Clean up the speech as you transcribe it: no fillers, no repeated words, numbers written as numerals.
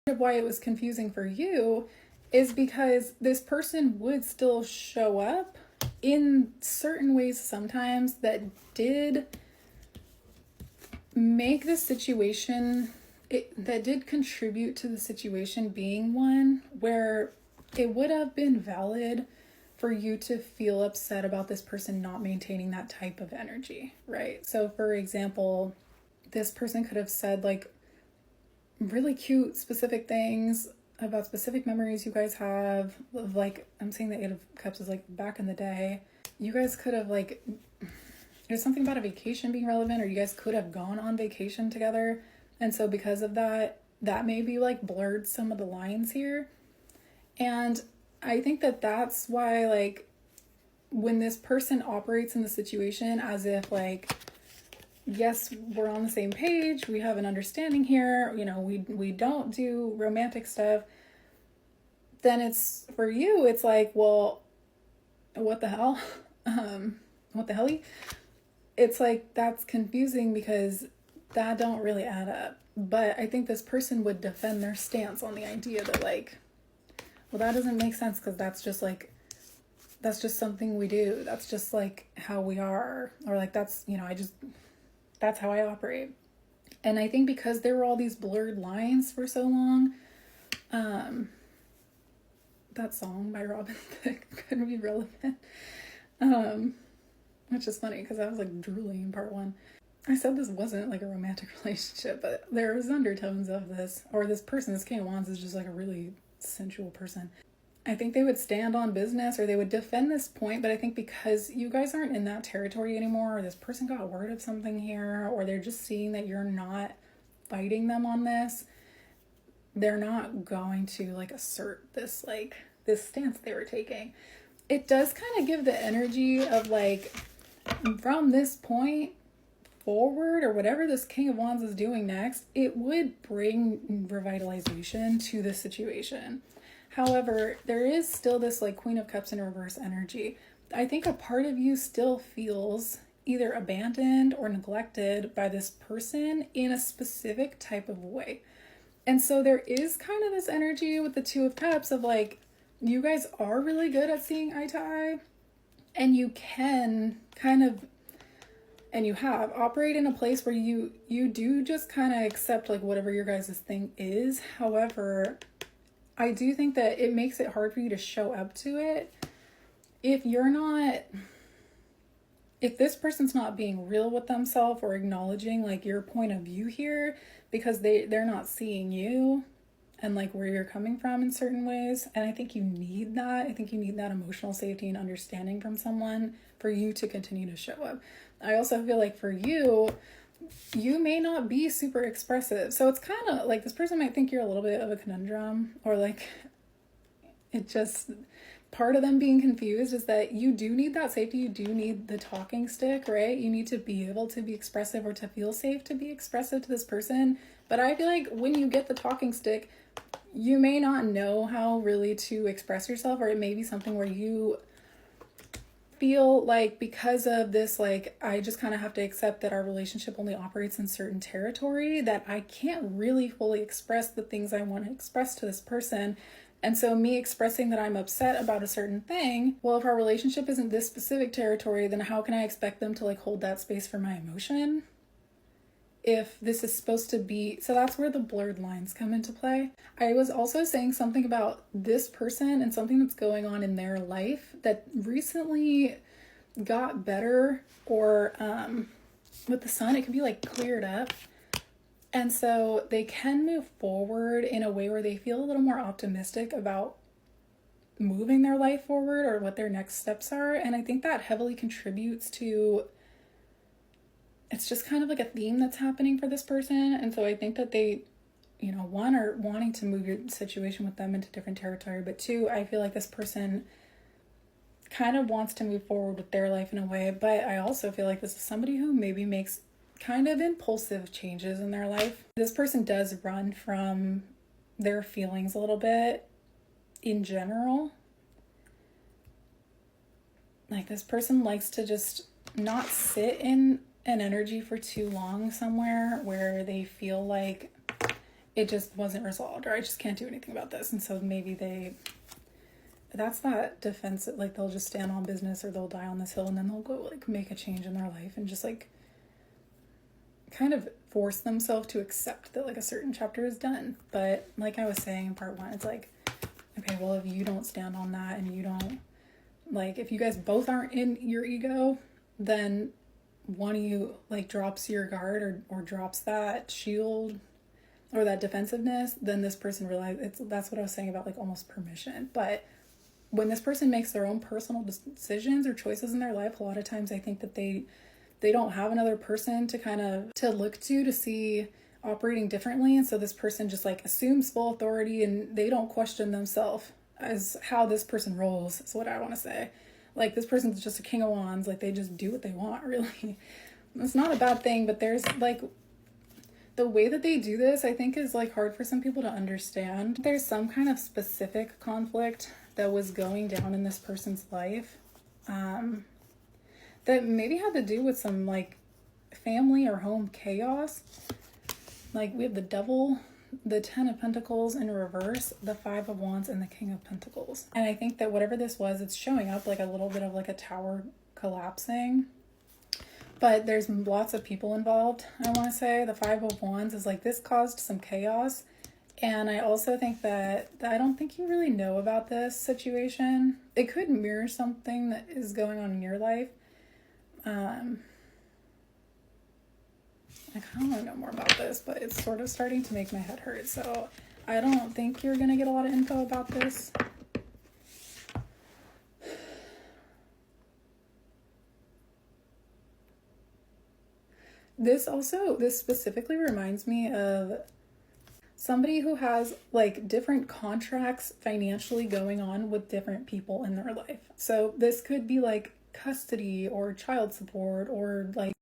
why it was confusing for you is because this person would still show up in certain ways sometimes that did make the situation, that did contribute to the situation being one where it would have been valid for you to feel upset about this person not maintaining that type of energy, right? So for example, this person could have said like really cute specific things about specific memories you guys have of, like, I'm saying the Eight of Cups is like back in the day. You guys could have like, there's something about a vacation being relevant, or you guys could have gone on vacation together. And so because of that, that maybe like blurred some of the lines here. And I think that that's why, like, when this person operates in the situation as if like, yes, we're on the same page, we have an understanding here, you know, we don't do romantic stuff, then it's, for you, it's like, well, what the hell? What the helly? It's like, that's confusing because that don't really add up. But I think this person would defend their stance on the idea that like, well, that doesn't make sense because that's just like, that's just something we do. That's just like how we are. Or like, that's, you know, that's how I operate. And I think because there were all these blurred lines for so long, that song by Robin Thicke could be relevant. Which is funny because I was like drooling in part one. I said this wasn't like a romantic relationship, but there was undertones of this, or this person, this King of Wands, is just like a really sensual person. I think they would stand on business, or they would defend this point, but I think because you guys aren't in that territory anymore, or this person got word of something here, or they're just seeing that you're not fighting them on this, they're not going to like assert this, like, this stance they were taking. It does kind of give the energy of like, from this point forward, or whatever this King of Wands is doing next, it would bring revitalization to the situation. However, there is still this like Queen of Cups in reverse energy. I think a part of you still feels either abandoned or neglected by this person in a specific type of way. And so there is kind of this energy with the Two of Cups of like, you guys are really good at seeing eye to eye, and you can kind of, and you have operate in a place where you do just kind of accept like whatever your guys' thing is. However, I do think that it makes it hard for you to show up to it if this person's not being real with themselves or acknowledging like your point of view here, because they're not seeing you and like where you're coming from in certain ways. And I think you need that. I think you need that emotional safety and understanding from someone for you to continue to show up. I also feel like for you may not be super expressive. So it's kind of like this person might think you're a little bit of a conundrum, or like it just, part of them being confused is that you do need that safety. You do need the talking stick, right? You need to be able to be expressive, or to feel safe to be expressive to this person. But I feel like when you get the talking stick, you may not know how really to express yourself, or it may be something where you feel like because of this, like, I just kind of have to accept that our relationship only operates in certain territory, that I can't really fully express the things I want to express to this person. And so me expressing that I'm upset about a certain thing, well, if our relationship isn't this specific territory, then how can I expect them to like hold that space for my emotion? If this is supposed to be, so that's where the blurred lines come into play. I was also saying something about this person and something that's going on in their life that recently got better, or with the sun, it could be like cleared up. And so they can move forward in a way where they feel a little more optimistic about moving their life forward, or what their next steps are. And I think that heavily contributes to, it's just kind of like a theme that's happening for this person. And so I think that they, you know, one, are wanting to move your situation with them into different territory, but two, I feel like this person kind of wants to move forward with their life in a way. But I also feel like this is somebody who maybe makes kind of impulsive changes in their life. This person does run from their feelings a little bit in general. Like, this person likes to just not sit in an energy for too long somewhere where they feel like it just wasn't resolved, or I just can't do anything about this. And so maybe that's that defensive, like they'll just stand on business, or they'll die on this hill, and then they'll go like make a change in their life and just like kind of force themselves to accept that like a certain chapter is done. But like I was saying in part 1, it's like, okay, well, if you don't stand on that, and you don't, like, if you guys both aren't in your ego, then one of you like drops your guard, or drops that shield or that defensiveness, then this person realizes that's what I was saying about like almost permission. But when this person makes their own personal decisions or choices in their life, a lot of times I think that they don't have another person to kind of to look to see operating differently. And so this person just like assumes full authority, and they don't question themselves as how this person rolls. That's what I want to say. Like, this person's just a king of wands. Like, they just do what they want, really. It's not a bad thing, but there's like the way that they do this, I think, is like hard for some people to understand. There's some kind of specific conflict that was going down in this person's life that maybe had to do with some like family or home chaos. Like, we have the Devil, the 10 of Pentacles in reverse, the 5 of Wands, and the King of Pentacles. And I think that whatever this was, it's showing up like a little bit of like a tower collapsing. But there's lots of people involved, I want to say. The 5 of Wands is like, this caused some chaos. And I also think that I don't think you really know about this situation. It could mirror something that is going on in your life. I kind of want to know more about this, but it's sort of starting to make my head hurt. So I don't think you're going to get a lot of info about this. This specifically reminds me of somebody who has like different contracts financially going on with different people in their life. So this could be like custody or child support, or like